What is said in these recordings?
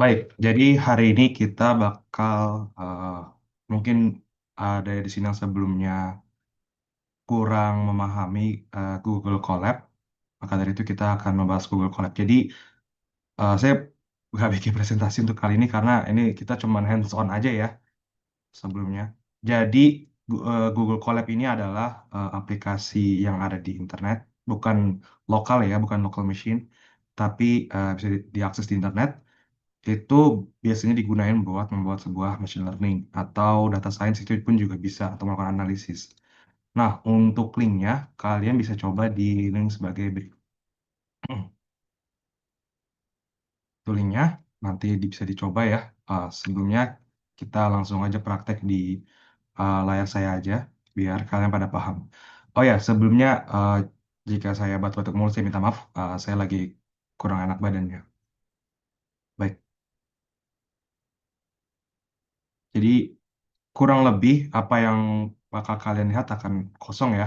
Baik, jadi hari ini kita bakal mungkin ada di sini yang sebelumnya kurang memahami Google Colab, maka dari itu kita akan membahas Google Colab. Jadi saya nggak bikin presentasi untuk kali ini karena ini kita cuman hands on aja ya sebelumnya. Jadi Google Colab ini adalah aplikasi yang ada di internet, bukan lokal ya, bukan local machine, tapi bisa diakses di internet itu biasanya digunain buat membuat sebuah machine learning atau data science itu pun juga bisa atau melakukan analisis. Nah, untuk linknya kalian bisa coba di link sebagai berikut. Itu linknya nanti bisa dicoba ya. Sebelumnya kita langsung aja praktek di layar saya aja biar kalian pada paham. Oh ya, sebelumnya jika saya batuk-batuk mulu saya minta maaf. Saya lagi kurang enak badannya. Baik, jadi kurang lebih apa yang bakal kalian lihat akan kosong ya.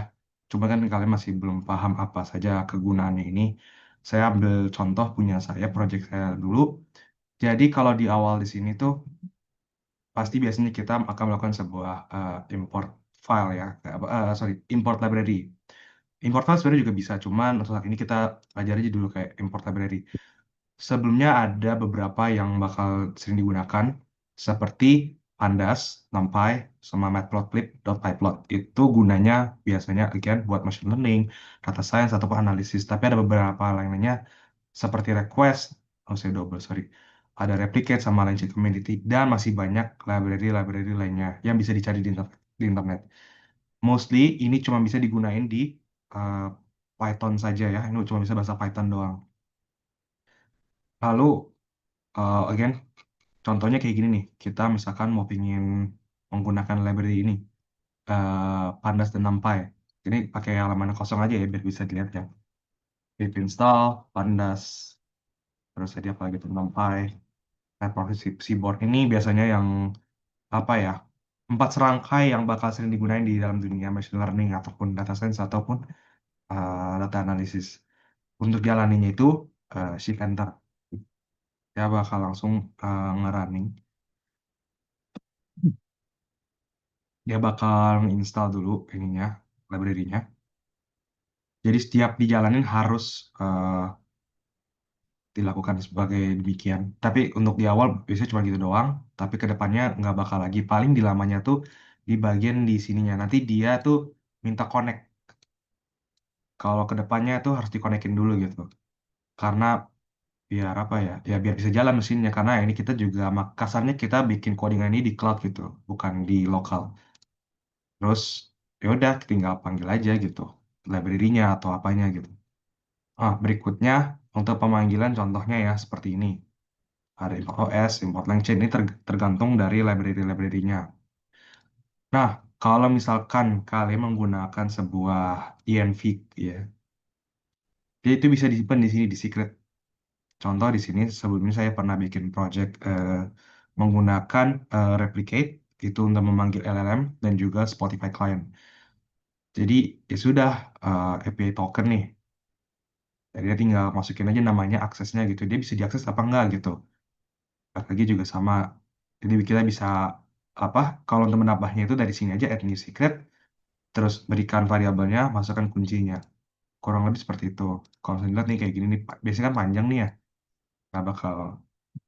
Cuma kan kalian masih belum paham apa saja kegunaannya ini. Saya ambil contoh punya saya, project saya dulu. Jadi kalau di awal di sini tuh pasti biasanya kita akan melakukan sebuah import file ya. Sorry, import library. Import file sebenarnya juga bisa, cuman untuk saat ini kita pelajari aja dulu kayak import library. Sebelumnya ada beberapa yang bakal sering digunakan, seperti Pandas, NumPy, sama Matplotlib, .pyplot. Itu gunanya biasanya, again, buat machine learning, data science, ataupun analisis. Tapi ada beberapa lainnya, seperti request, oh saya double, sorry. Ada replicate sama Language Community, dan masih banyak library-library lainnya yang bisa dicari di internet. Mostly ini cuma bisa digunain di uh, Python saja ya, ini cuma bisa bahasa Python doang. Lalu, again, contohnya kayak gini nih, kita misalkan mau pingin menggunakan library ini, Pandas dan NumPy. Ini pakai halaman kosong aja ya, biar bisa dilihat ya. Pip install, Pandas, terus tadi apa lagi tuh, NumPy, Matplotlib Seaborn. Ini biasanya yang, apa ya, empat serangkai yang bakal sering digunakan di dalam dunia machine learning, ataupun data science, ataupun data analysis. Untuk jalaninya itu, Shift Enter. Ya bakal langsung ngerunning. Dia bakal install dulu ininya, library-nya. Jadi setiap dijalanin harus eh, dilakukan sebagai demikian. Tapi untuk di awal biasanya cuma gitu doang. Tapi ke depannya nggak bakal lagi. Paling di lamanya tuh di bagian di sininya. Nanti dia tuh minta connect. Kalau ke depannya tuh harus dikonekin dulu gitu. Karena biar apa ya? Ya biar bisa jalan mesinnya. Karena ini kita juga kasarnya kita bikin codingan ini di cloud gitu, bukan di lokal. Terus ya udah tinggal panggil aja gitu library-nya atau apanya gitu. Berikutnya untuk pemanggilan contohnya ya seperti ini. Ada import OS, import LangChain ini tergantung dari library-library-nya. Nah, kalau misalkan kalian menggunakan sebuah env ya, dia itu bisa disimpan di sini di secret. Contoh di sini sebelumnya saya pernah bikin project menggunakan replicate itu untuk memanggil LLM dan juga Spotify client. Jadi ya sudah API token nih. Jadi dia tinggal masukin aja namanya aksesnya gitu. Dia bisa diakses apa enggak gitu. Lagi juga sama. Jadi kita bisa apa? Kalau untuk menambahnya itu dari sini aja add new secret, terus berikan variabelnya, masukkan kuncinya. Kurang lebih seperti itu. Kalau saya lihat nih kayak gini nih, biasanya kan panjang nih ya. Nggak bakal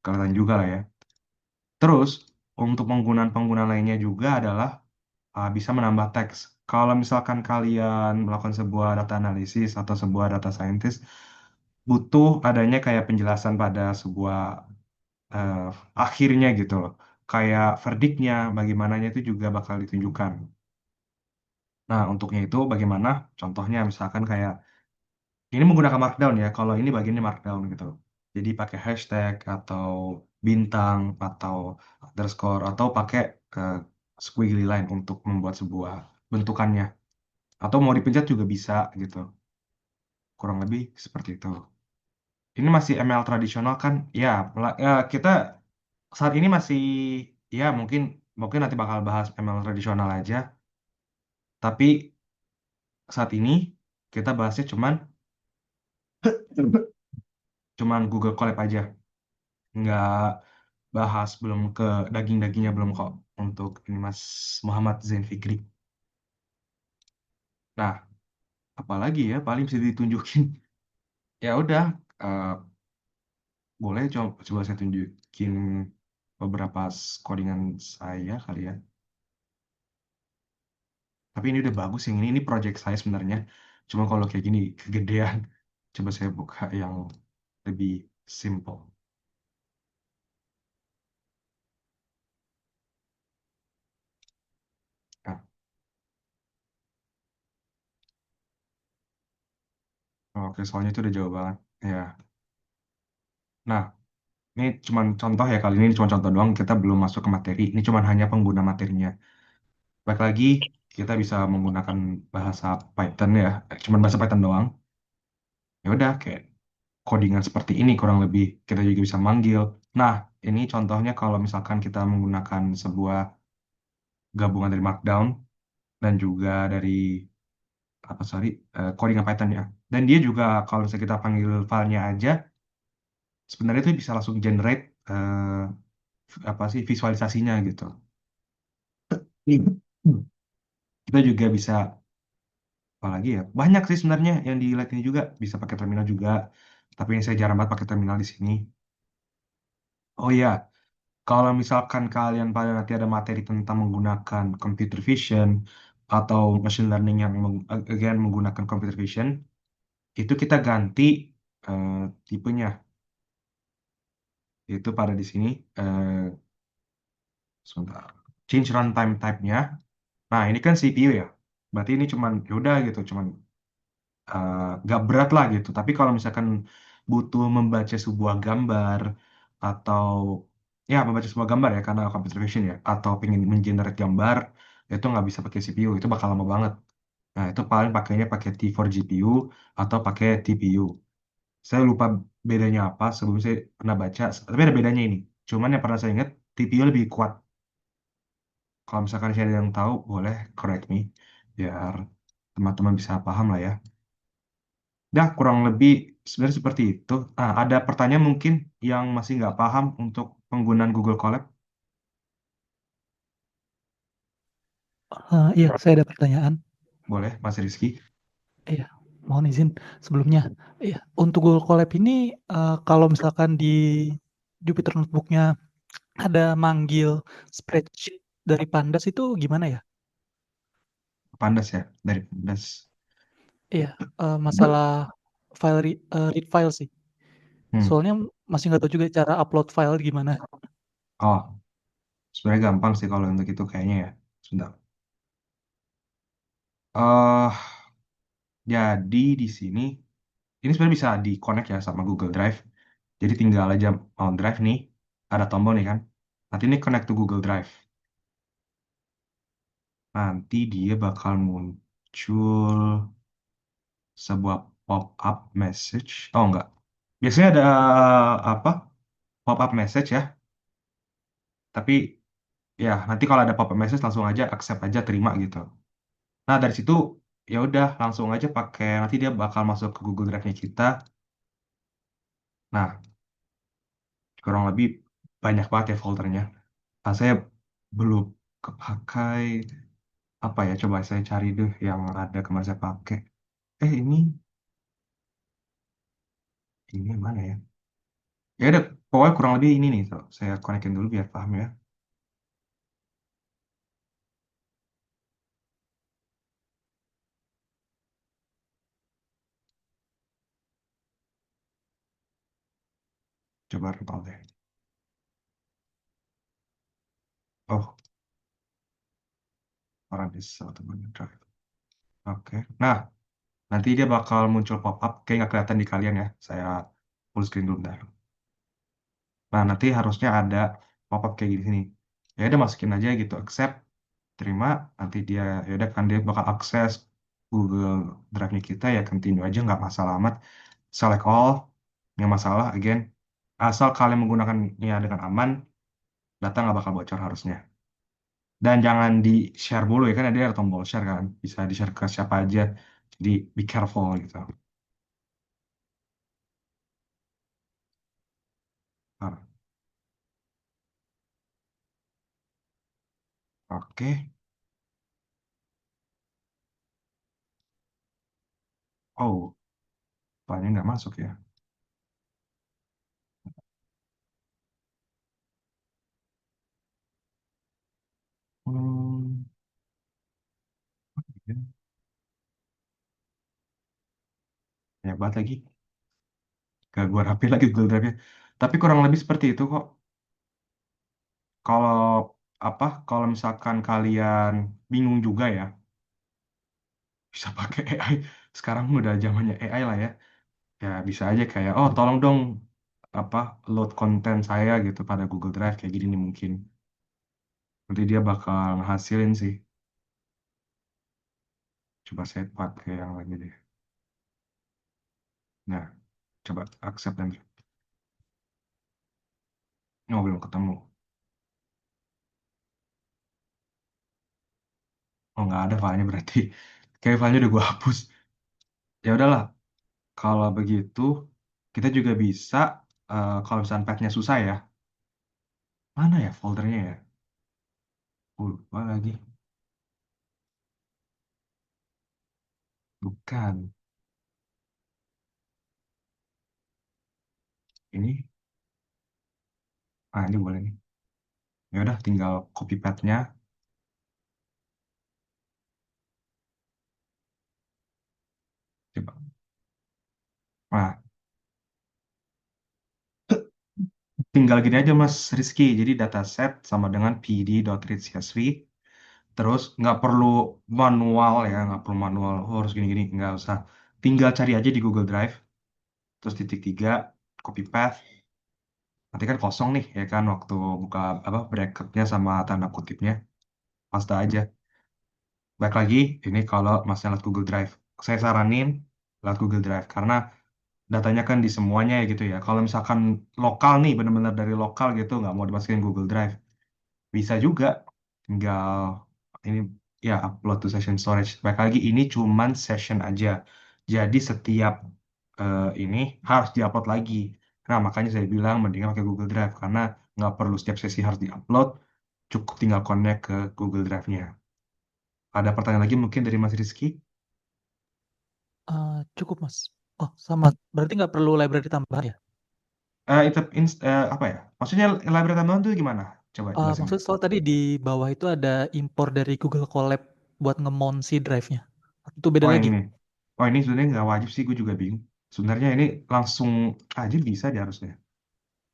kelihatan juga lah ya. Terus untuk penggunaan-penggunaan lainnya juga adalah bisa menambah teks. Kalau misalkan kalian melakukan sebuah data analisis atau sebuah data scientist, butuh adanya kayak penjelasan pada sebuah eh, akhirnya gitu loh. Kayak verdiknya, bagaimananya itu juga bakal ditunjukkan. Nah, untuknya itu bagaimana? Contohnya misalkan kayak ini menggunakan Markdown ya. Kalau ini bagiannya Markdown gitu. Jadi pakai hashtag atau bintang atau underscore atau pakai eh, squiggly line untuk membuat sebuah bentukannya. Atau mau dipencet juga bisa gitu. Kurang lebih seperti itu. Ini masih ML tradisional kan? Ya, ya kita saat ini masih ya mungkin mungkin nanti bakal bahas ML tradisional aja. Tapi saat ini kita bahasnya cuman Google Colab aja. Nggak. bahas, belum ke daging-dagingnya belum kok untuk ini Mas Muhammad Zain Fikri. Nah, apalagi ya paling bisa ditunjukin. Ya udah, eh, boleh coba saya tunjukin beberapa codingan saya kali ya. Tapi ini udah bagus yang ini project saya sebenarnya. Cuma kalau kayak gini kegedean. Coba saya buka yang lebih simple. Nah, oke, soalnya itu udah jauh banget. Ya. Nah, ini cuma contoh ya kali ini cuma contoh doang. Kita belum masuk ke materi. Ini cuma hanya pengguna materinya. Baik lagi, kita bisa menggunakan bahasa Python ya. Cuma bahasa Python doang. Ya udah kayak codingan seperti ini kurang lebih. Kita juga bisa manggil. Nah, ini contohnya kalau misalkan kita menggunakan sebuah gabungan dari Markdown dan juga dari apa sorry codingan Python ya. Dan dia juga kalau misalnya kita panggil filenya aja, sebenarnya itu bisa langsung generate apa sih visualisasinya gitu. Hmm. Kita juga bisa apalagi ya banyak sih sebenarnya yang di Light ini juga bisa pakai terminal juga. Tapi ini saya jarang banget pakai terminal di sini. Oh iya, kalau misalkan kalian pada nanti ada materi tentang menggunakan computer vision atau machine learning yang again menggunakan computer vision, itu kita ganti eh, tipenya. Itu pada di sini sebentar. Change runtime type-nya. Nah, ini kan CPU ya. Berarti ini cuman ya udah gitu, cuman nggak berat lah gitu. Tapi kalau misalkan butuh membaca sebuah gambar atau ya membaca sebuah gambar ya karena computer vision ya atau pengen mengenerate gambar itu nggak bisa pakai CPU itu bakal lama banget. Nah itu paling pakainya pakai T4 GPU atau pakai TPU. Saya lupa bedanya apa sebelum saya pernah baca. Tapi ada bedanya ini. Cuman yang pernah saya ingat TPU lebih kuat. Kalau misalkan saya ada yang tahu boleh correct me biar teman-teman bisa paham lah ya. Dah kurang lebih sebenarnya seperti itu. Ah, ada pertanyaan mungkin yang masih nggak paham untuk penggunaan Google Colab? Iya, saya ada pertanyaan. Boleh, Mas Rizky. Iya, mohon izin sebelumnya. Iya, untuk Google Colab ini, kalau misalkan di Jupyter Notebook-nya ada manggil spreadsheet dari Pandas itu gimana ya? Pandas ya, dari Pandas. Iya, masalah read file sih. Hmm. Soalnya masih nggak tahu juga cara upload file gimana. Oh, sebenarnya gampang sih kalau untuk itu kayaknya ya. Sudah. Jadi di sini, ini sebenarnya bisa di-connect ya sama Google Drive. Jadi tinggal aja on Drive nih, ada tombol nih kan. Nanti ini connect to Google Drive. Nanti dia bakal muncul sebuah pop-up message. Oh enggak. Biasanya ada apa? Pop-up message ya. Tapi ya nanti kalau ada pop-up message langsung aja accept aja terima gitu. Nah dari situ ya udah langsung aja pakai nanti dia bakal masuk ke Google Drive-nya kita. Nah kurang lebih banyak banget ya foldernya. Nah, saya belum kepakai apa ya? Coba saya cari deh yang ada kemarin saya pakai. Ini yang mana ya? Ya udah pokoknya kurang lebih ini nih. So, saya konekin dulu biar paham ya. Coba rental deh. Oh, orang bisa atau drive. Oke. Nah, nanti dia bakal muncul pop-up. Kayak nggak kelihatan di kalian ya. Saya full screen dulu bentar. Nah, nanti harusnya ada pop-up kayak gini nih. Ya udah masukin aja gitu, accept, terima. Nanti dia ya udah kan dia bakal akses Google Drive-nya kita ya continue aja nggak masalah amat. Select all, nggak masalah. Again, asal kalian menggunakannya dengan aman, data nggak bakal bocor harusnya. Dan jangan di-share dulu ya kan ada tombol share kan. Bisa di-share ke siapa aja. Jadi be careful gitu. Nah, Oke. Oh, filenya nggak masuk ya. Hmm, hebat lagi. Gak gua rapi lagi Google Drive-nya. Tapi kurang lebih seperti itu kok. Kalau kalau misalkan kalian bingung juga ya, bisa pakai AI. Sekarang udah zamannya AI lah ya. Ya bisa aja kayak, oh tolong dong apa load konten saya gitu pada Google Drive kayak gini nih mungkin. Nanti dia bakal ngehasilin sih. Coba saya pakai yang lagi deh. Nah, coba accept dan oh belum ketemu. Oh nggak ada filenya berarti. Kayak filenya udah gue hapus. Ya udahlah, kalau begitu kita juga bisa kalau misalnya petnya susah ya, mana ya foldernya ya? Lupa lagi. Bukan. Ini, ini boleh nih. Ya udah, tinggal copy petnya. Coba. Nah, tinggal gini aja Mas Rizky. Jadi dataset sama dengan pd.readsv. Terus nggak perlu manual ya, nggak perlu manual. Oh, harus gini-gini, nggak usah. Tinggal cari aja di Google Drive. Terus titik tiga, copy path. Nanti kan kosong nih, ya kan, waktu buka apa bracketnya sama tanda kutipnya. Paste aja. Baik lagi, ini kalau masnya lewat Google Drive. Saya saranin lewat Google Drive, karena datanya kan di semuanya ya gitu ya. Kalau misalkan lokal nih, benar-benar dari lokal gitu, nggak mau dimasukin Google Drive, bisa juga. Tinggal ini ya upload to session storage. Baik lagi, ini cuman session aja. Jadi setiap ini harus diupload lagi. Nah, makanya saya bilang mendingan pakai Google Drive karena nggak perlu setiap sesi harus diupload, cukup tinggal connect ke Google Drive-nya. Ada pertanyaan lagi mungkin dari Mas Rizky? Cukup, Mas. Oh, sama. Berarti nggak perlu library tambahan ya? Itu apa ya? Maksudnya library tambahan itu gimana? Coba jelasin deh. Maksudnya soal tadi di bawah itu ada impor dari Google Colab buat nge-mount si drive-nya. Itu beda Oh yang lagi. ini. Oh ini sebenarnya nggak wajib sih, gue juga bingung. Sebenarnya ini langsung aja bisa dia harusnya.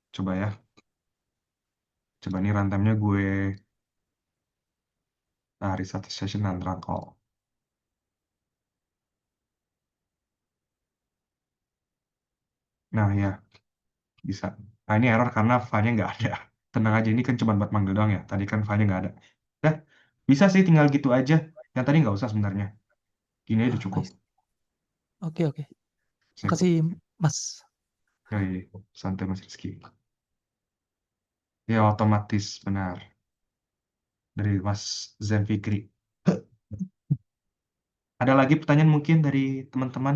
Coba ya. Coba nih runtime-nya gue reset session dan run call. Nah ya, bisa. Nah ini error karena file-nya nggak ada. Tenang aja, ini kan cuma buat manggil doang ya. Tadi kan file-nya nggak ada. Dah, bisa sih tinggal gitu aja. Yang tadi nggak usah sebenarnya. Gini aja udah I cukup. see. Oke. Sip. Makasih, Mas. Ya, ya, ya. Santai Mas Rizky. Ya otomatis benar. Dari Mas Zen Fikri. Ada lagi pertanyaan mungkin dari teman-teman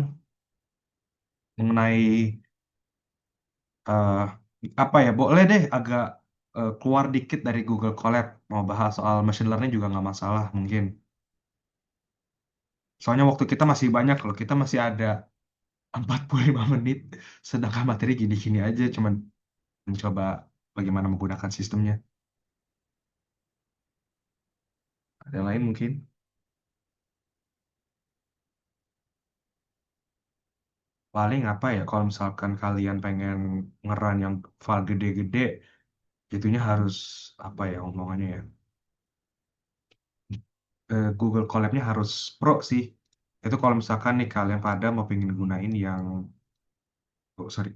mengenai eh, apa ya? Boleh deh agak keluar dikit dari Google Colab. Mau bahas soal machine learning juga nggak masalah mungkin. Soalnya waktu kita masih banyak loh. Kita masih ada 45 menit. Sedangkan materi gini-gini aja. Cuman mencoba bagaimana menggunakan sistemnya. Ada yang lain mungkin? Paling apa ya? Kalau misalkan kalian pengen ngeran yang file gede-gede, itunya harus apa ya omongannya ya? Google Colab-nya harus pro sih. Itu kalau misalkan nih kalian pada mau pengen gunain yang, oh sorry,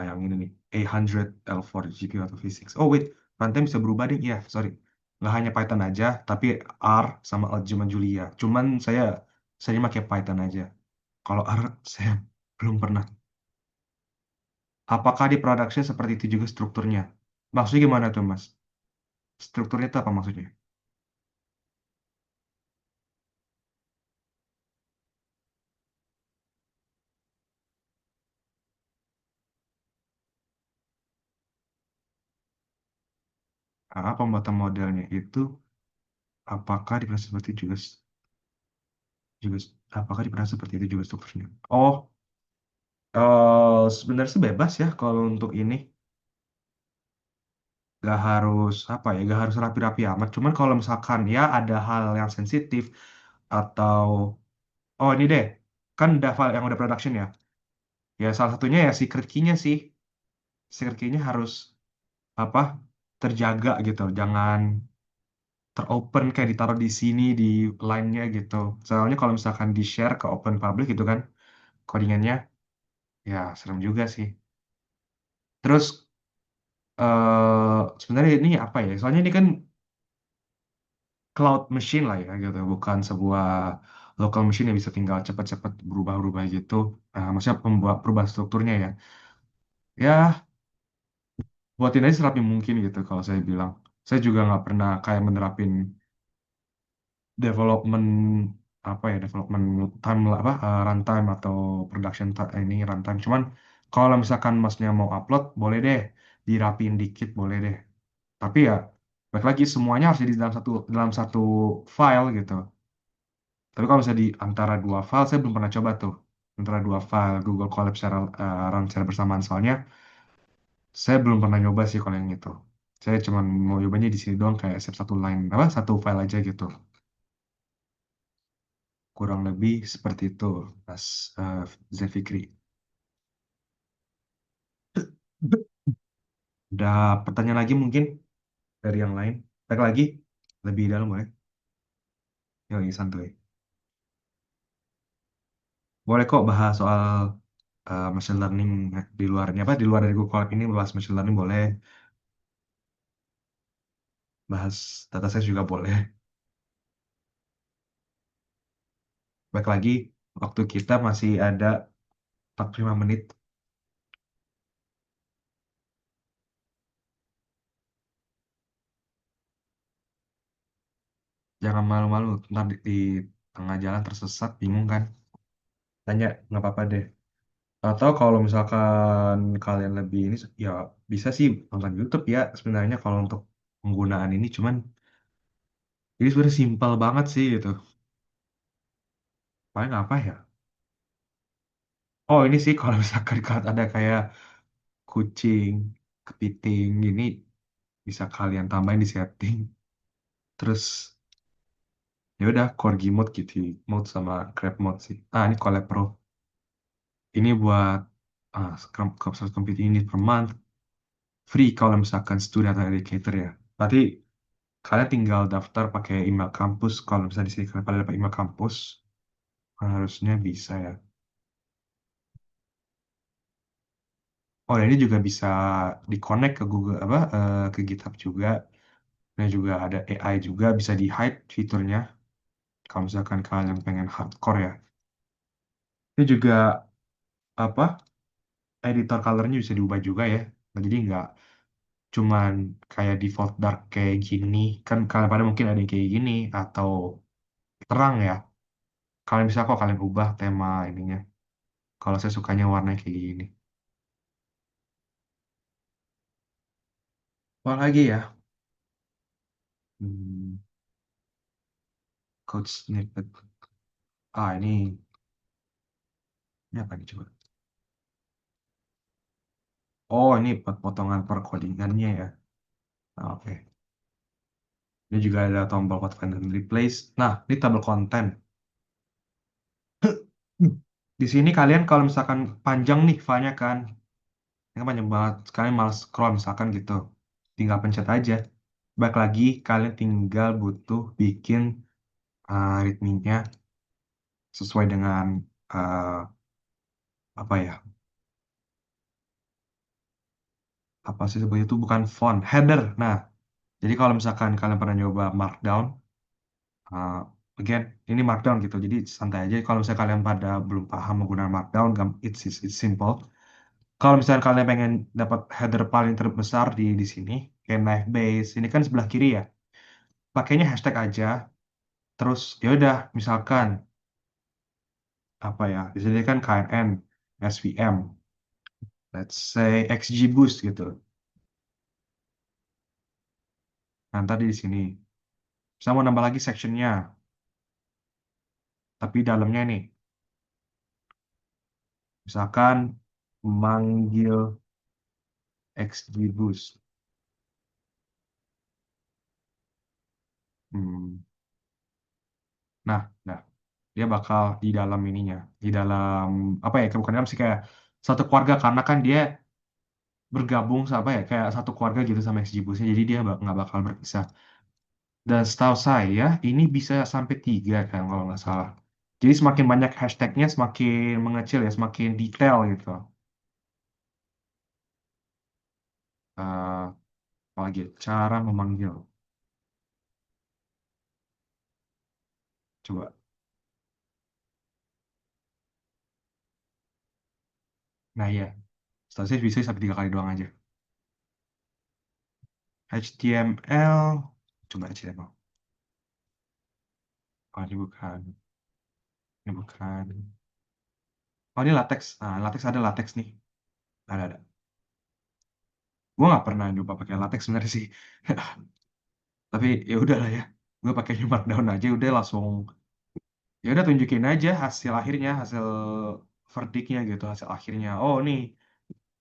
yang ini nih, 800 L4 GPU atau V6. Oh wait, runtime bisa berubah deh. Ya, sorry. Nggak hanya Python aja, tapi R sama Algebra Julia. Cuman saya pakai Python aja. Kalau R, saya belum pernah. Apakah di production seperti itu juga strukturnya? Maksudnya gimana tuh, Mas? Strukturnya itu apa maksudnya? pembuatan modelnya itu apakah diperintah seperti juga juga apakah diperintah seperti itu juga strukturnya? Oh, sebenarnya sih bebas ya kalau untuk ini nggak harus apa ya nggak harus rapi-rapi amat. Cuman kalau misalkan ya ada hal yang sensitif atau oh ini deh kan udah file yang udah production ya. Ya salah satunya ya secret key-nya sih. Secret key-nya harus apa terjaga gitu. Jangan teropen kayak ditaruh di sini di line-nya gitu. Soalnya kalau misalkan di share ke open public gitu kan codingannya ya serem juga sih. Terus sebenarnya ini apa ya? Soalnya ini kan cloud machine lah ya gitu, bukan sebuah local machine yang bisa tinggal cepat-cepat berubah-ubah gitu. Maksudnya membuat perubahan strukturnya ya. Ya buatin aja serapi mungkin gitu kalau saya bilang. Saya juga nggak pernah kayak menerapin development apa ya development time apa runtime atau ini runtime. Cuman kalau misalkan masnya mau upload boleh deh dirapiin dikit boleh deh. Tapi ya balik lagi semuanya harus jadi dalam satu file gitu. Tapi kalau misalnya di antara dua file saya belum pernah coba tuh antara dua file Google Colab secara run secara bersamaan soalnya saya belum pernah nyoba sih kalau yang itu. Saya cuma mau nyobanya di sini doang kayak save satu line apa satu file aja gitu. Kurang lebih seperti itu, Mas uh, Zafikri. Ada pertanyaan lagi mungkin dari yang lain? Baik lagi, lebih dalam boleh? Yoi, santuy. Boleh kok bahas soal machine learning di luarnya apa? Di luar dari Google Colab ini bahas machine learning boleh, bahas data science juga boleh. Baik lagi, waktu kita masih ada 45 menit. Jangan malu-malu, ntar di tengah jalan tersesat, bingung kan? Tanya, nggak apa-apa deh. Atau kalau misalkan kalian lebih ini, ya bisa sih nonton YouTube ya sebenarnya kalau untuk penggunaan ini. Cuman ini sebenarnya simpel banget sih gitu. Paling apa ya? Oh ini sih kalau misalkan kalau ada kayak kucing, kepiting gini, bisa kalian tambahin di setting. Terus ya udah corgi mode gitu, mode sama crab mode sih. Ini collab pro. Ini buat Scrum Computing Unit per month. Free kalau misalkan student atau educator ya. Berarti kalian tinggal daftar pakai email kampus. Kalau misalnya di sini kalian pada dapat email kampus, harusnya bisa ya. Oh, dan ini juga bisa di-connect ke Google apa ke GitHub juga. Dan juga ada AI juga bisa di-hide fiturnya. Kalau misalkan kalian pengen hardcore ya. Ini juga apa editor colornya bisa diubah juga ya. Nah, jadi nggak cuman kayak default dark kayak gini. Kan kalian pada mungkin ada yang kayak gini atau terang ya. Kalian bisa kok kalian ubah tema ininya. Kalau saya sukanya warna kayak gini. Apa lagi ya? Hmm, code snippet. Ini apa nih coba? Oh, ini potongan per codingannya ya. Oke. Ini juga ada tombol hot find and replace. Nah, ini tabel konten. Hmm. Di sini kalian kalau misalkan panjang nih filenya kan, ini kan panjang banget. Kalian malas scroll misalkan gitu. Tinggal pencet aja. Baik lagi, kalian tinggal butuh bikin ritmenya sesuai dengan eh, apa ya? Apa sih sebutnya itu bukan font, header. Nah, jadi kalau misalkan kalian pernah nyoba Markdown, uh, again ini Markdown gitu. Jadi santai aja. Kalau misalnya kalian pada belum paham menggunakan Markdown, it's simple. Kalau misalnya kalian pengen dapat header paling terbesar di sini, kayak knife base, ini kan sebelah kiri ya. Pakainya hashtag aja. Terus ya udah, misalkan apa ya? Di sini kan KNN, SVM, let's say XGBoost gitu. Nah, tadi di sini. Saya mau nambah lagi sectionnya, tapi dalamnya nih, misalkan manggil XGBoost. Hmm. Nah, dia bakal di dalam ininya, di dalam apa ya? Bukan dalam sih kayak satu keluarga karena kan dia bergabung sama apa ya? Kayak satu keluarga gitu sama XGBoost-nya. Jadi dia nggak bakal berpisah. Dan setahu saya ini bisa sampai tiga kan kalau nggak salah. Jadi semakin banyak hashtagnya semakin mengecil ya, semakin detail gitu. Eh Apalagi cara memanggil. Coba. Nah ya, setahu saya bisa sampai tiga kali doang aja. HTML. Coba HTML. Oh, ini bukan. Ini bukan. Oh, ini latex. Nah, latex ada latex nih. Ada. Gue nggak pernah nyoba pakai latex sebenarnya sih. Tapi ya udah lah ya. Gue pakai Markdown aja udah langsung. Ya udah tunjukin aja hasil akhirnya, hasil verdiknya gitu, hasil akhirnya. Oh, nih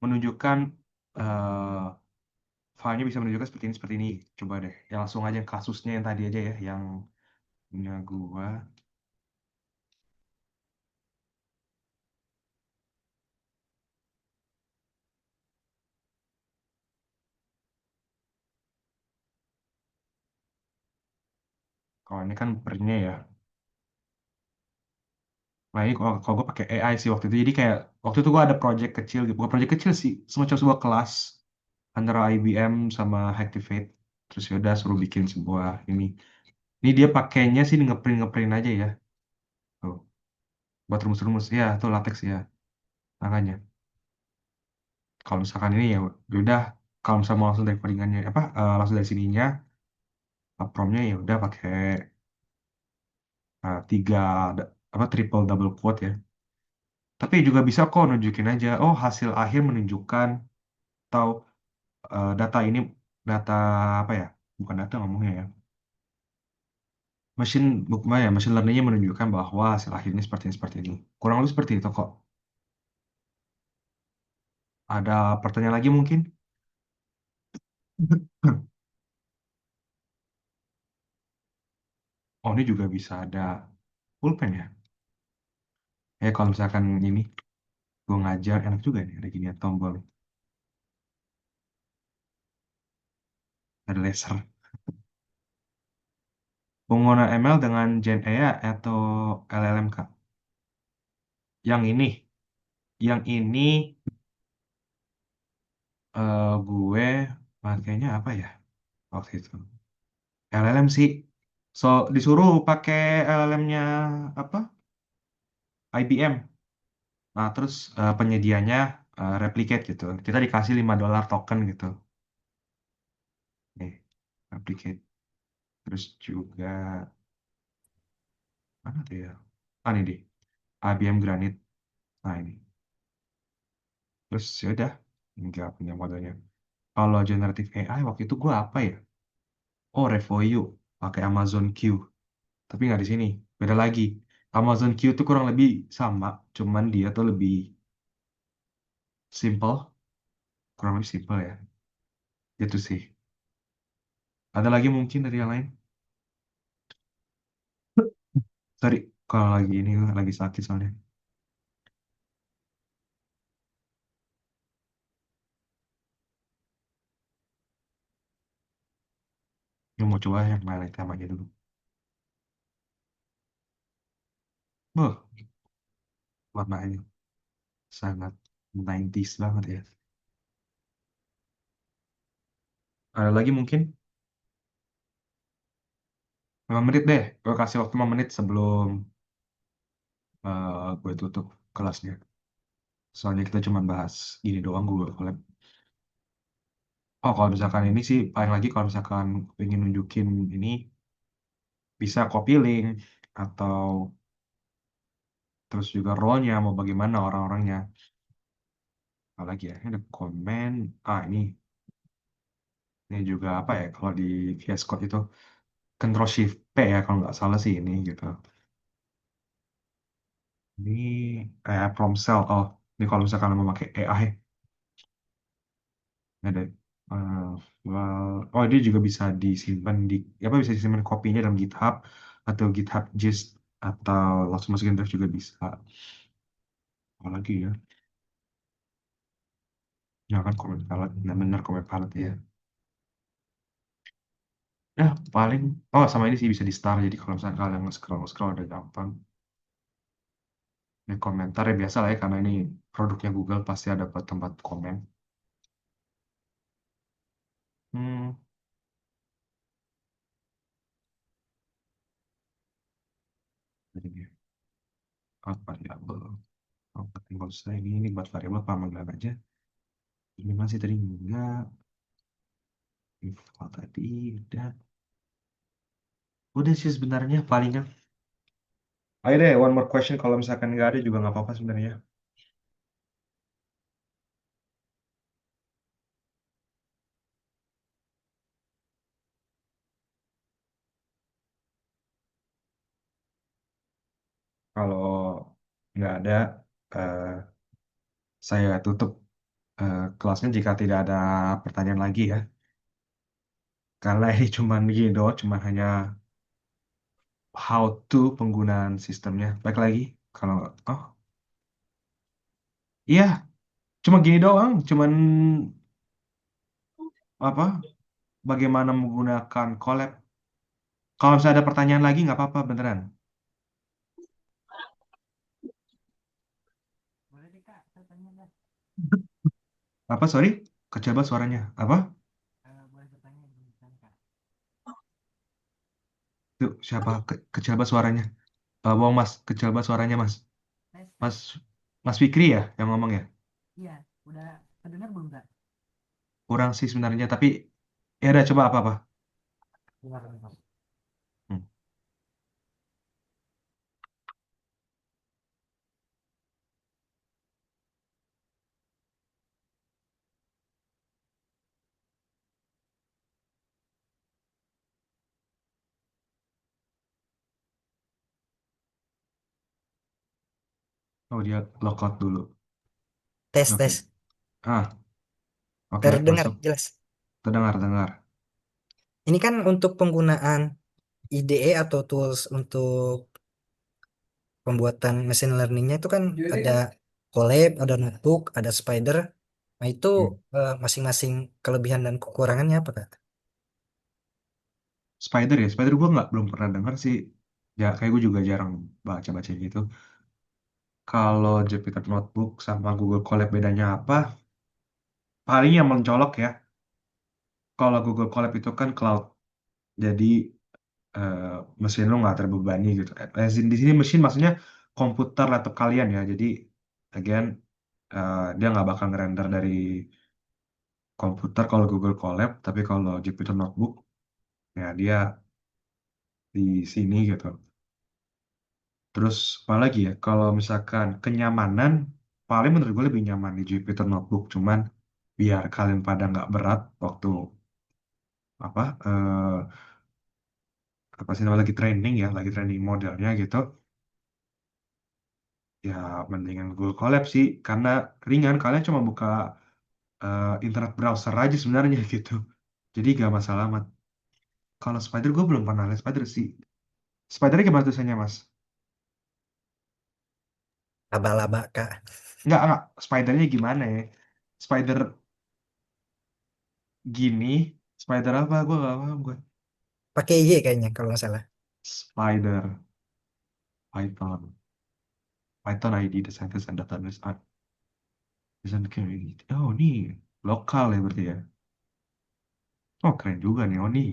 menunjukkan filenya bisa menunjukkan seperti ini. Coba deh. Ya langsung aja kasusnya yang tadi aja ya, yang punya gua. Kalau ini kan pernya ya. Nah ini kalau gue pakai AI sih waktu itu. Jadi kayak waktu itu gue ada project kecil gitu. Bukan project kecil sih. Semacam sebuah kelas antara IBM sama Hacktivate. Terus ya udah suruh bikin sebuah ini. Ini dia pakainya sih ngeprint ngeprint aja ya. Tuh. Buat rumus-rumus. Ya tuh latex ya. Makanya. Kalau misalkan ini ya udah. Kalau misalnya mau langsung dari codingannya apa langsung dari sininya promptnya ya udah pakai tiga apa triple double quote ya. Tapi juga bisa kok nunjukin aja. Oh hasil akhir menunjukkan atau data ini data apa ya? Bukan data ngomongnya ya. Bukan ya, mesin learningnya menunjukkan bahwa hasil akhirnya seperti ini. Kurang lebih seperti itu kok. Ada pertanyaan lagi mungkin? Oh ini juga bisa ada pulpen ya. Kalau misalkan ini gue ngajar enak juga nih ada gini ya, tombol ada laser. Pengguna ML dengan Gen AI atau LLM Kak? Yang ini, yang ini gue makainya apa ya waktu itu? LLM sih. So disuruh pakai LLM-nya apa? IBM. Nah, terus penyedianya replicate gitu. Kita dikasih $5 token gitu. Nih, replicate. Terus juga mana tuh ya? Ah, ini deh. IBM Granite. Nah, ini. Terus ya udah, nggak punya modelnya. Kalau generative AI waktu itu gua apa ya? Oh, Revoyu pakai Amazon Q. Tapi nggak di sini. Beda lagi. Amazon Q tuh kurang lebih sama, cuman dia tuh lebih simple, kurang lebih simple ya. Itu sih. Ada lagi mungkin dari yang lain? Sorry, kalau lagi ini lagi sakit soalnya. Yang mau coba yang highlight temanya dulu. Wah, warnanya sangat 90s banget ya. Ada lagi mungkin 5 menit deh. Gue kasih waktu 5 menit sebelum gue tutup kelasnya. Soalnya kita cuma bahas ini doang Google Colab. Oh, kalau misalkan ini sih paling lagi kalau misalkan ingin nunjukin ini bisa copy link atau terus juga role-nya mau bagaimana orang-orangnya. Apalagi ya, ini ada komen. Ah, ini. Ini juga apa ya, kalau di VS Code itu Control Shift P ya kalau nggak salah sih ini gitu. Ini kayak prompt cell. Oh, ini kalau misalkan mau pakai AI ada. eh, oh, dia juga bisa disimpan di apa, bisa disimpan kopinya dalam GitHub atau GitHub Gist atau langsung masukin drive juga bisa. Apalagi ya, ya kan comment palette, benar comment palette ya. Ya paling, oh sama ini sih bisa di star, jadi kalau misalnya kalian nge-scroll scroll udah gampang. Ya komentar ya biasa lah ya, karena ini produknya Google pasti ada buat tempat komen. Hmm, jadi out variable. Oh, tinggal saya ini buat variable panggilan aja. Ini masih tadi enggak. Info tadi udah. Udah sih sebenarnya palingan. Ayo deh, one more question. Kalau misalkan nggak ada juga nggak apa-apa sebenarnya. Kalau nggak ada, eh, saya tutup kelasnya jika tidak ada pertanyaan lagi ya. Karena ini cuman gini doang, cuman hanya how to penggunaan sistemnya. Baik lagi, kalau oh iya, cuma gini doang, cuman apa? Bagaimana menggunakan collab. Kalau misalnya ada pertanyaan lagi nggak apa-apa beneran. Boleh deh Kak, saya tanya Kak. Apa sorry? Kecil banget suaranya. Apa? Boleh bertanya bisa Kak. Tuh, siapa? Kecil banget suaranya. Bohong mas, kecil banget suaranya mas. Tes, tes. Mas, Mas Fikri ya yang ngomong ya? Iya, udah kedengar belum Kak? Kurang sih sebenarnya, tapi ya udah coba apa-apa. Dengar, dengar. Hmm. Oh dia lockout dulu. Tes, Oke. tes. Ah, oke Terdengar masuk. jelas. Terdengar, dengar. Ini kan untuk penggunaan IDE atau tools untuk pembuatan machine learningnya itu kan ada Colab, ada Notebook, ada Spider. Nah itu Hmm. masing-masing kelebihan dan kekurangannya apa Kak? Spider ya, Spider gue nggak belum pernah dengar sih. Ya kayak gue juga jarang baca-baca gitu. Kalau Jupyter Notebook sama Google Colab bedanya apa? Paling yang mencolok ya. Kalau Google Colab itu kan cloud, jadi eh, mesin lo nggak terbebani gitu. Di sini mesin maksudnya komputer laptop kalian ya. Jadi again, dia nggak bakal ngerender dari komputer kalau Google Colab, tapi kalau Jupyter Notebook ya dia di sini gitu. Terus apalagi ya, kalau misalkan kenyamanan, paling menurut gue lebih nyaman di Jupyter Notebook. Cuman biar kalian pada nggak berat waktu apa apa sih namanya, lagi training ya, lagi training modelnya gitu. Ya mendingan Google Colab sih, karena ringan. Kalian cuma buka internet browser aja sebenarnya gitu. Jadi gak masalah amat. Kalau Spider gue belum pernah lihat Spider sih. Spidernya gimana tulisannya mas? Laba-laba Kak. Enggak, Spidernya gimana ya? Spider gini, Spider apa? Gue gak paham gue. Pakai Y kayaknya kalau nggak salah. Spider, Python, Python ID, the scientist and database art, design community. Oh, ini lokal ya berarti ya. Oh, keren juga nih, oh nih.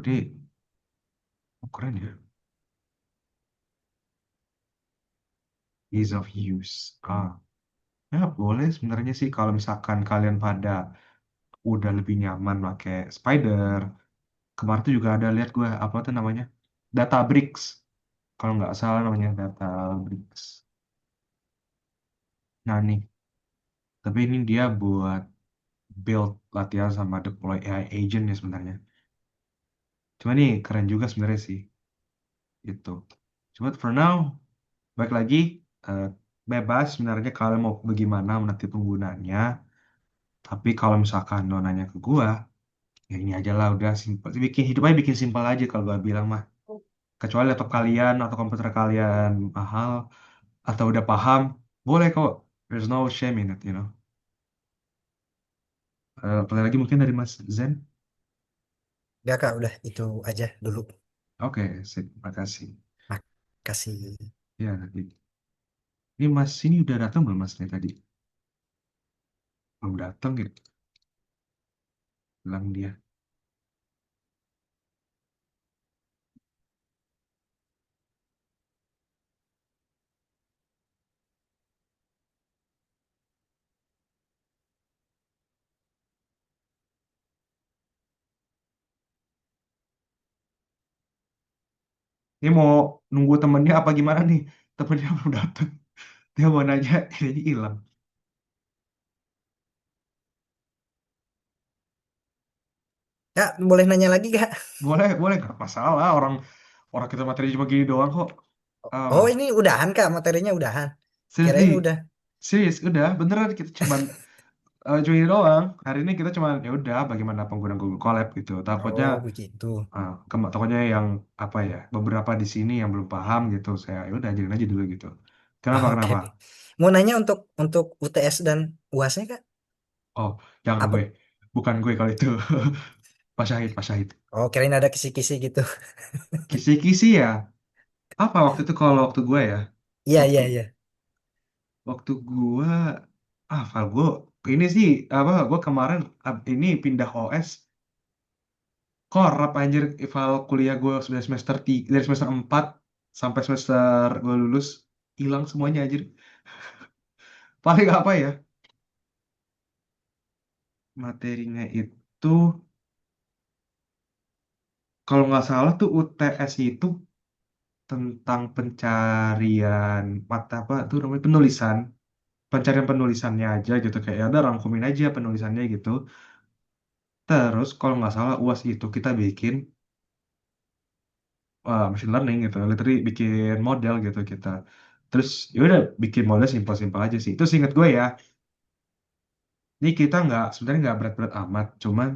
Dia keren ya. Ease of use. Ya boleh sebenarnya sih kalau misalkan kalian pada udah lebih nyaman pakai Spider. Kemarin tuh juga ada lihat gue apa tuh namanya? Databricks. Kalau nggak salah namanya Databricks. Nah nih, tapi ini dia buat build, latihan sama deploy AI agent ya sebenarnya. Cuma nih keren juga sebenarnya sih itu. Cuma for now, baik lagi, eh, bebas sebenarnya kalian mau bagaimana nanti penggunaannya. Tapi kalau misalkan lo nanya ke gua, ya ini aja lah udah simpel. Bikin hidup aja bikin simpel aja kalau gua bilang mah. Kecuali laptop kalian atau komputer kalian mahal atau udah paham, boleh kok. There's no shame in it, you know. Apalagi lagi mungkin dari Mas Zen. Ya Kak, udah itu aja dulu. Oke, sip, makasih. Makasih. Ya, nanti. Ini Mas ini udah datang belum Mas nih tadi? Belum datang gitu, bilang dia. Ini mau nunggu temennya apa gimana nih? Temennya belum datang. Dia mau nanya, ini hilang. Ya, boleh nanya lagi Kak? Boleh, boleh nggak masalah. Orang orang kita materi cuma gini doang kok. Oh, Ah, ini udahan Kak, materinya udahan. serius nih, Kirain udah. serius udah beneran kita cuman cuma ini doang. Hari ini kita cuma ya udah bagaimana pengguna Google Colab gitu. Takutnya Oh, begitu. takutnya yang apa ya beberapa di sini yang belum paham gitu. Saya ya udah ajarin aja dulu gitu. Kenapa Oke. kenapa? Mau nanya untuk UTS dan UASnya Kak? Oh, jangan gue. Apa? Bukan gue kalau itu. Pak Syahid, Pak Syahid. Oh, kirain ada kisi-kisi gitu. Kisi-kisi ya. Apa waktu itu kalau waktu gue ya? Iya, Waktu iya, iya. waktu gue file gue ini sih apa gue kemarin ini pindah OS korap anjir file kuliah gue sudah semester 3 dari semester 4 sampai semester gue lulus hilang semuanya anjir. Paling apa ya? Materinya itu kalau nggak salah tuh UTS itu tentang pencarian mata apa tuh namanya penulisan pencarian penulisannya aja gitu kayak ya udah rangkumin aja penulisannya gitu terus kalau nggak salah UAS itu kita bikin machine learning gitu literally bikin model gitu kita terus ya udah bikin model simpel-simpel aja sih itu seingat gue ya ini kita nggak sebenarnya nggak berat-berat amat cuman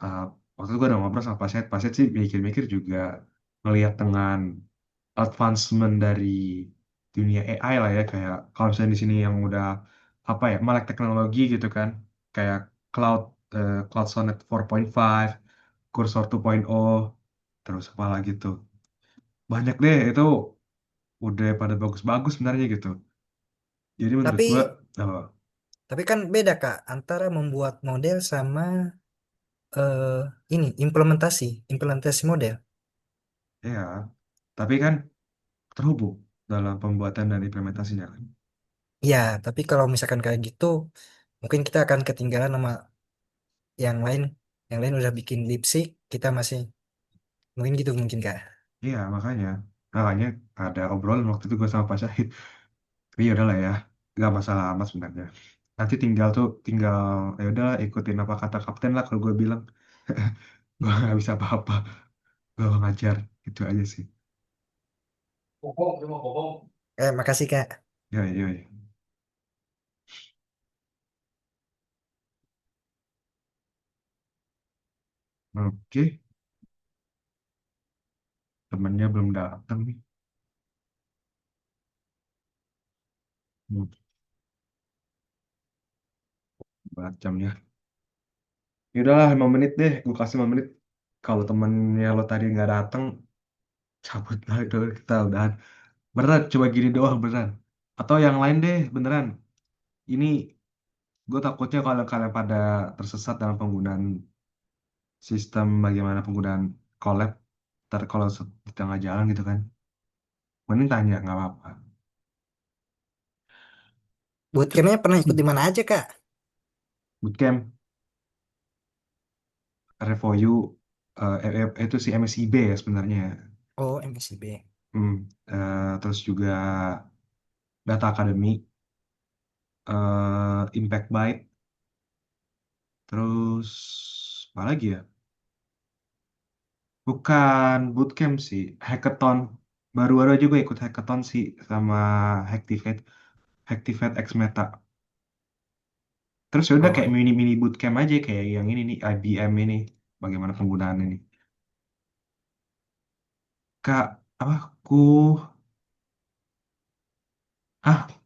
uh, waktu itu gue udah ngobrol sama pasien sih mikir-mikir juga ngelihat dengan advancement dari dunia AI lah ya kayak kalau misalnya di sini yang udah apa ya melek teknologi gitu kan kayak cloud cloud sonnet 4.5 Cursor 2.0 terus apa lagi tuh banyak deh itu udah pada bagus-bagus sebenarnya gitu jadi menurut gua Tapi oh, tapi kan beda Kak antara membuat model sama eh ini implementasi model. ya tapi kan terhubung dalam pembuatan dan implementasinya kan Ya, tapi kalau misalkan kayak gitu, mungkin kita akan ketinggalan sama yang lain. Yang lain udah bikin lipstick, kita masih mungkin gitu mungkin Kak. iya makanya ada obrolan waktu itu gue sama Pak Syahid tapi ya udahlah ya nggak masalah amat sebenarnya nanti tinggal ya udah ikutin apa kata kapten lah kalau gue bilang gue nggak bisa apa-apa gue ngajar gitu aja sih Makasih Kak. ya ya ya. Oke temennya belum datang nih. Hmm, berat jamnya ya udahlah 5 menit deh gue kasih 5 menit kalau temennya lo tadi nggak datang cabut lah itu kita udahan beneran coba gini doang beneran atau yang lain deh beneran ini gue takutnya kalau kalian pada tersesat dalam penggunaan sistem bagaimana penggunaan collab ntar kalau di tengah jalan gitu kan mending tanya nggak apa-apa. Bootcampnya pernah ikut Hmm. di mana aja Kak? Bootcamp Revoyu itu si MSIB ya sebenarnya. Oh, MSIB. Terus juga Data Academy, Impact Byte, Terus apa lagi ya? Bukan bootcamp sih, hackathon. Baru-baru aja gue ikut hackathon sih sama Hacktivate, Hacktivate X Meta. Terus ya udah Oh, kayak mini-mini bootcamp aja kayak yang ini nih IBM ini. Bagaimana penggunaan ini? Kak, apa? Ku,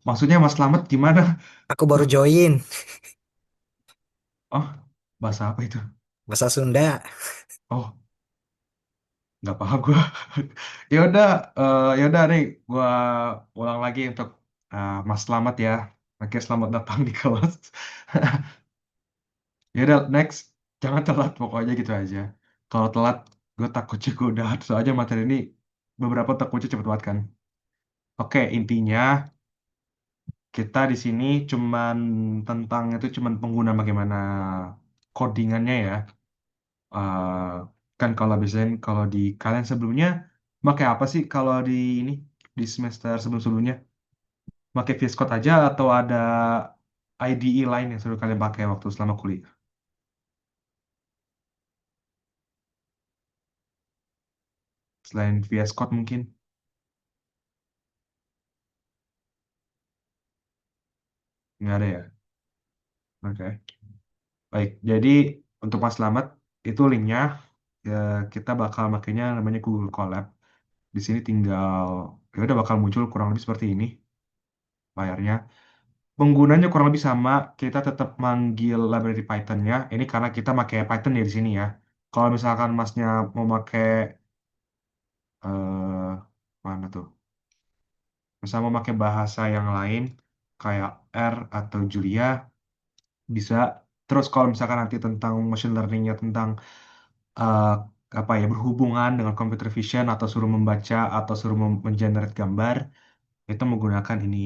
maksudnya Mas Slamet gimana? aku baru join Oh, bahasa apa itu? bahasa Sunda. Oh, nggak paham gue. Ya udah, ya udah nih, gue ulang lagi untuk Mas Slamet ya. Oke, selamat datang di kelas. Ya udah, next, jangan telat pokoknya gitu aja. Kalau telat, gue takutnya gue udah soalnya materi ini beberapa takutnya cepet banget kan. Oke, intinya kita di sini cuman tentang itu cuman pengguna bagaimana codingannya ya. Eh, kan kalau biasanya kalau di kalian sebelumnya pakai apa sih kalau di ini di semester sebelum-sebelumnya? Pakai VS Code aja atau ada IDE lain yang sudah kalian pakai waktu selama kuliah? Selain VS Code mungkin? Nggak ada ya? Oke. Baik, jadi untuk Mas Slamet itu linknya ya, kita bakal makainya namanya Google Colab. Di sini tinggal ya udah bakal muncul kurang lebih seperti ini layarnya. Penggunanya kurang lebih sama, kita tetap manggil library Python-nya. Ini karena kita pakai Python ya di sini ya. Kalau misalkan Masnya mau pakai mana tuh? Misal mau pakai bahasa yang lain kayak R atau Julia bisa. Terus kalau misalkan nanti tentang machine learning-nya tentang eh, apa ya berhubungan dengan computer vision atau suruh membaca atau suruh mengenerate gambar itu menggunakan ini.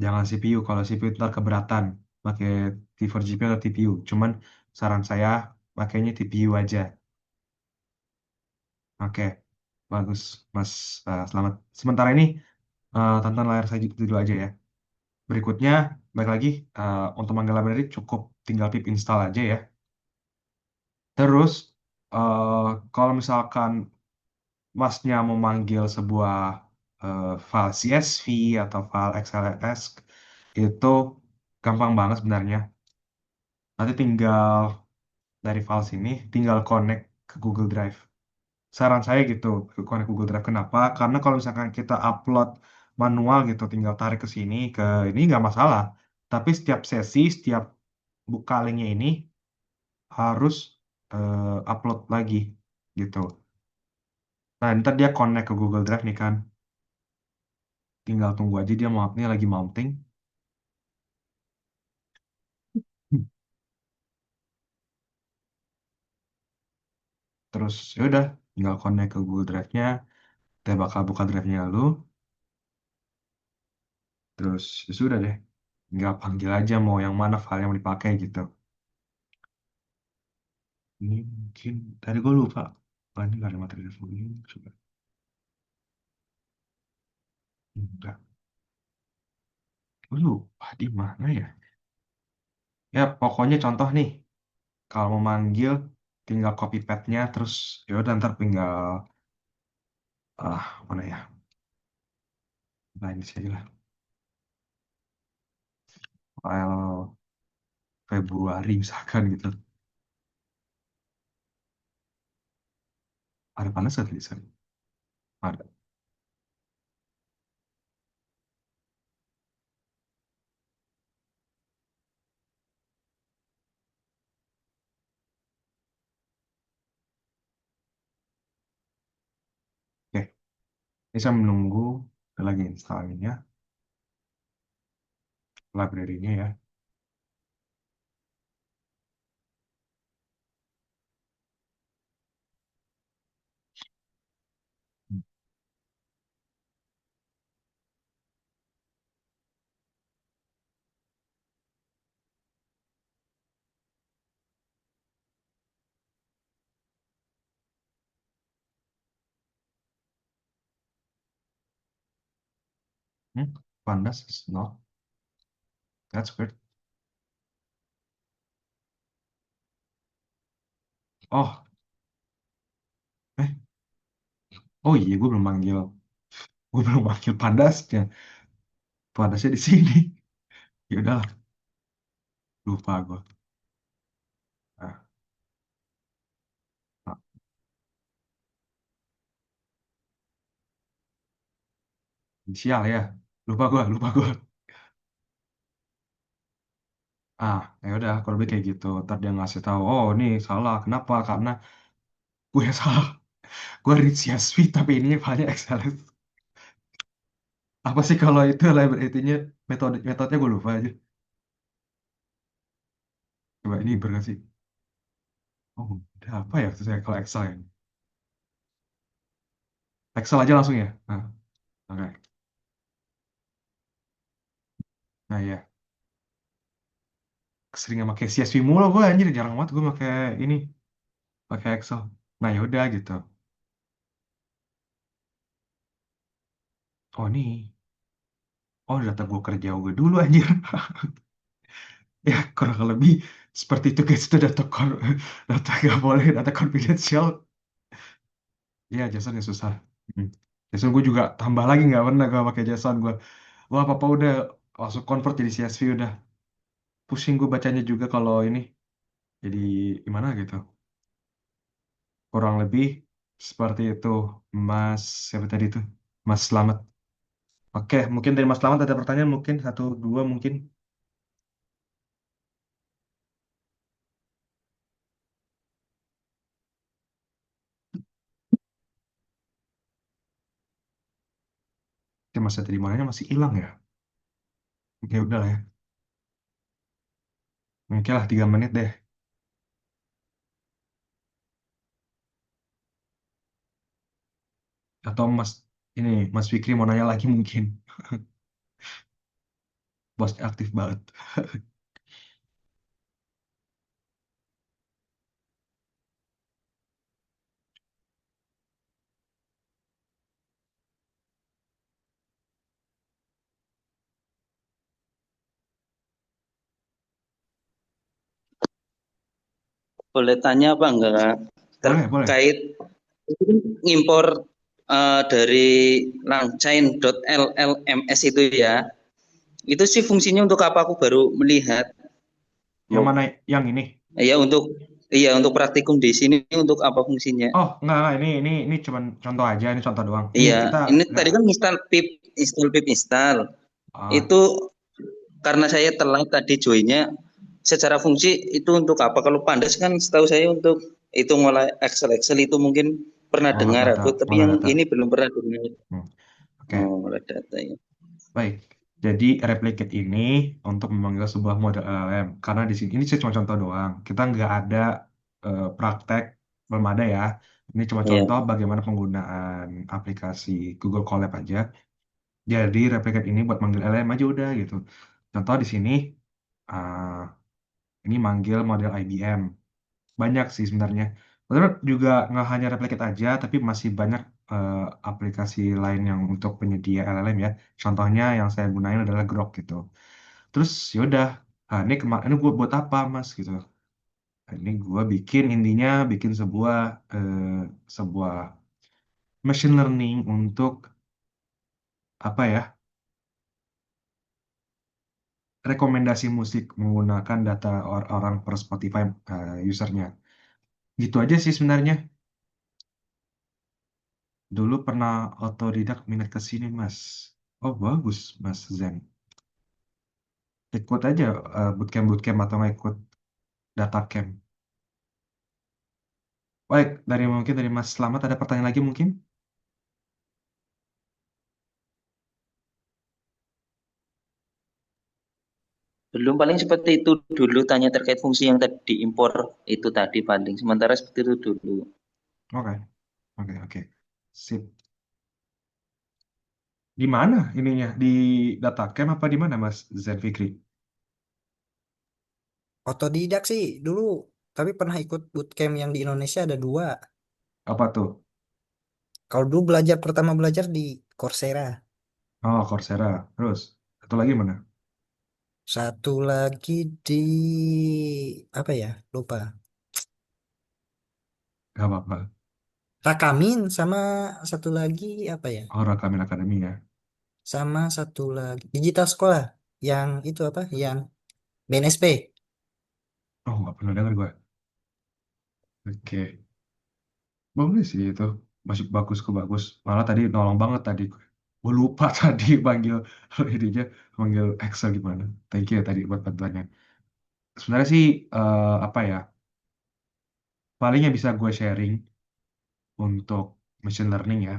Jangan CPU. Kalau CPU ntar keberatan pakai T4 GPU atau TPU. Cuman saran saya pakainya TPU aja. Oke, bagus, Mas. Selamat. Sementara ini tonton layar saya dulu aja ya. Berikutnya, baik lagi untuk manggil library cukup tinggal pip install aja ya. Terus kalau misalkan Masnya memanggil sebuah file CSV atau file XLS itu gampang banget sebenarnya. Nanti tinggal dari file sini, tinggal connect ke Google Drive. Saran saya gitu, ke connect Google Drive. Kenapa? Karena kalau misalkan kita upload manual gitu, tinggal tarik ke sini, ke ini nggak masalah. Tapi setiap sesi, setiap buka linknya ini harus upload lagi gitu. Nah, ntar dia connect ke Google Drive nih kan. Tinggal tunggu aja dia mau ini lagi mounting. Hmm. Terus ya udah, tinggal connect ke Google Drive-nya. Kita bakal buka drive-nya dulu. Terus ya sudah deh. Tinggal panggil aja mau yang mana file yang mau dipakai gitu. Ini mungkin tadi gue lupa. Oh, ini nggak ada materi ini. Coba. Enggak. Gue lupa di mana ya. Ya pokoknya contoh nih. Kalau mau manggil tinggal copy paste-nya terus ya udah ntar tinggal mana ya. Nah ini saja lah. File Februari misalkan gitu. Ada panas nggak tulisan? Ada. Oke. Ini saya menunggu lagi installnya library-nya ya. Hmm? Pandas is not. That's weird. Oh, eh, oh iya, gue belum manggil Pandasnya. Pandasnya di sini. Ya udah, lupa gue. Nah, nah, inisial ya. Lupa gue. Ya udah, kalau lebih kayak gitu. Ntar dia ngasih tahu, oh ini salah. Kenapa? Karena gue yang salah. Gue read CSV tapi ininya filenya Excel. Apa sih kalau itu liability-nya, metodenya gue lupa aja. Coba ini bener sih. Oh, udah apa ya saya kalau Excel ya? Excel aja langsung ya. Oke. Nah ya, keseringan pakai CSV mulu gue anjir, jarang banget gue pakai ini, pakai Excel. Nah ya udah gitu. Oh ini, oh data gue kerja gue dulu anjir. Ya kurang lebih seperti itu guys, itu data gak boleh, data confidential. Ya JSON yang susah. Hmm. JSON gue juga tambah lagi, nggak pernah gue pakai JSON gue. Wah apa udah langsung convert jadi CSV udah. Pusing gue bacanya juga kalau ini. Jadi gimana gitu. Kurang lebih seperti itu, Mas. Siapa tadi itu? Mas Slamet. Oke, mungkin dari Mas Slamet ada pertanyaan mungkin satu dua mungkin. Ya, Mas tadi mananya masih hilang ya. Oke udah lah ya. Oke lah 3 menit deh. Atau Mas ini Mas Fikri mau nanya lagi mungkin. Bosnya aktif banget. Boleh tanya apa enggak Boleh. terkait impor dari langchain.llms itu ya. Itu sih fungsinya untuk apa, aku baru melihat. Yang Mau mana yang ini? ya untuk iya untuk praktikum di sini untuk apa fungsinya? Oh, enggak. Ini cuman contoh aja, ini contoh doang. Ini Iya, kita ini enggak. tadi kan install pip install. Ah, Itu karena saya telat tadi joinnya, secara fungsi itu untuk apa? Kalau Pandas kan setahu saya untuk itu ngolah Excel itu mungkin pernah ngolah dengar data, aku, tapi ngolah yang data. ini belum pernah dengar. Hmm, Oke. Oh, ngolah data ya. Baik, jadi replicate ini untuk memanggil sebuah model LLM. Karena di sini ini cuma contoh doang. Kita nggak ada praktek, belum ada ya. Ini cuma Iya. contoh bagaimana penggunaan aplikasi Google Colab aja. Jadi replicate ini buat manggil LLM aja udah gitu. Contoh di sini, uh, ini manggil model IBM. Banyak sih sebenarnya. Sebenarnya juga nggak hanya replicate aja, tapi masih banyak eh, aplikasi lain yang untuk penyedia LLM ya. Contohnya yang saya gunain adalah Grok gitu. Terus yaudah, ini ini gue buat apa mas gitu. Ini gue bikin intinya bikin sebuah machine learning untuk apa ya, rekomendasi musik menggunakan data orang per Spotify usernya. Gitu aja sih sebenarnya. Dulu pernah otodidak minat ke sini, Mas. Oh, bagus, Mas Zen. Ikut aja bootcamp-bootcamp atau nggak ikut data camp. Baik, mungkin dari Mas Selamat ada pertanyaan lagi mungkin? Belum, paling seperti itu dulu tanya terkait fungsi yang tadi diimpor itu tadi paling. Sementara seperti itu dulu. Oke, oke. Sip. Di mana ininya? Di data camp apa di mana, Mas Zen Fikri? Otodidak sih dulu, tapi pernah ikut bootcamp yang di Indonesia ada dua. Apa tuh? Kalau dulu belajar pertama belajar di Coursera, Oh, Coursera. Terus, satu lagi mana? satu lagi di apa ya? Lupa. Gak apa-apa. Rakamin sama satu lagi apa ya? Oh, Rakamin Academy ya. Sama satu lagi digital sekolah yang itu apa? Yang BNSP. Oh, nggak pernah dengar gue. Oke. Boleh sih itu. Masuk bagus ke bagus. Malah tadi nolong banget tadi. Gue lupa tadi panggil ininya, panggil Excel gimana. Thank you ya tadi buat bantuannya. Sebenarnya sih apa ya? Paling yang bisa gue sharing untuk machine learning ya.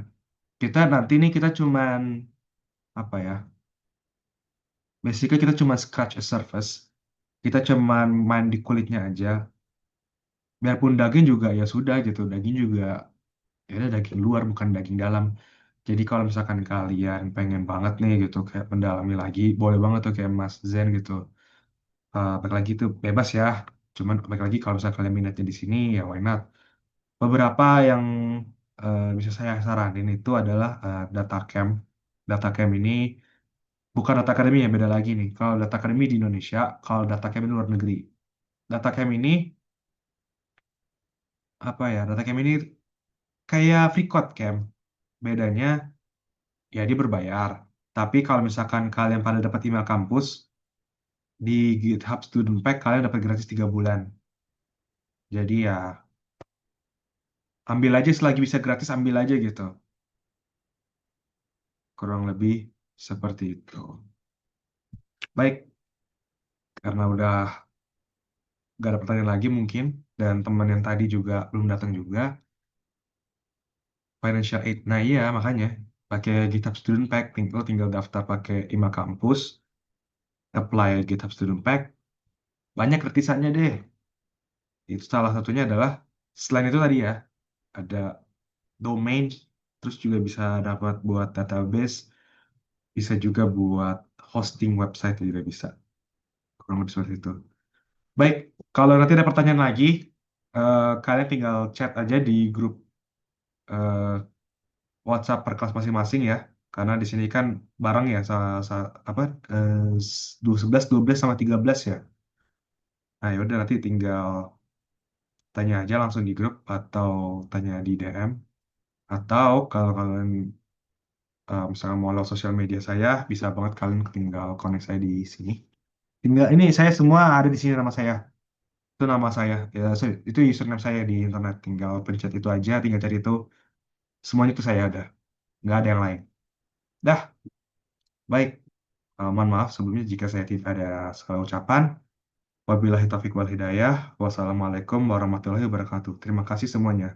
Kita nanti nih kita cuman apa ya? Basically kita cuma scratch a surface. Kita cuman main di kulitnya aja. Biarpun daging juga ya sudah gitu. Daging juga ya udah daging luar bukan daging dalam. Jadi kalau misalkan kalian pengen banget nih gitu kayak mendalami lagi, boleh banget tuh kayak Mas Zen gitu. Balik lagi tuh bebas ya. Cuman balik lagi kalau misalkan kalian minatnya di sini ya why not. Beberapa yang bisa saya saranin itu adalah data camp. Data camp ini bukan data academy yang beda lagi nih. Kalau data academy di Indonesia, kalau data camp di luar negeri. Data camp ini apa ya? Data camp ini kayak free code camp. Bedanya ya dia berbayar. Tapi kalau misalkan kalian pada dapat email kampus, di GitHub Student Pack kalian dapat gratis 3 bulan. Jadi ya ambil aja selagi bisa gratis ambil aja gitu. Kurang lebih seperti itu. Baik, karena udah gak ada pertanyaan lagi mungkin dan teman yang tadi juga belum datang juga financial aid. Nah iya makanya pakai GitHub Student Pack tinggal daftar pakai email kampus, apply GitHub Student Pack, banyak gratisannya deh. Itu salah satunya adalah selain itu tadi ya ada domain, terus juga bisa dapat buat database, bisa juga buat hosting website juga bisa. Kurang lebih seperti itu. Baik, kalau nanti ada pertanyaan lagi, kalian tinggal chat aja di grup eh, WhatsApp per kelas masing-masing ya. Karena di sini kan bareng ya, apa, 11, 12, sama 13 ya. Nah, yaudah nanti tinggal tanya aja langsung di grup atau tanya di DM. Atau kalau kalian misalnya mau lewat sosial media saya, bisa banget kalian tinggal connect saya di sini. Tinggal ini saya semua ada di sini nama saya. Itu nama saya. Ya, itu username saya di internet. Tinggal pencet itu aja, tinggal cari itu. Semuanya itu saya ada. Nggak ada yang lain. Dah, baik. Mohon maaf sebelumnya jika saya tidak ada salah ucapan. Wabillahi taufiq wal hidayah. Wassalamualaikum warahmatullahi wabarakatuh. Terima kasih semuanya.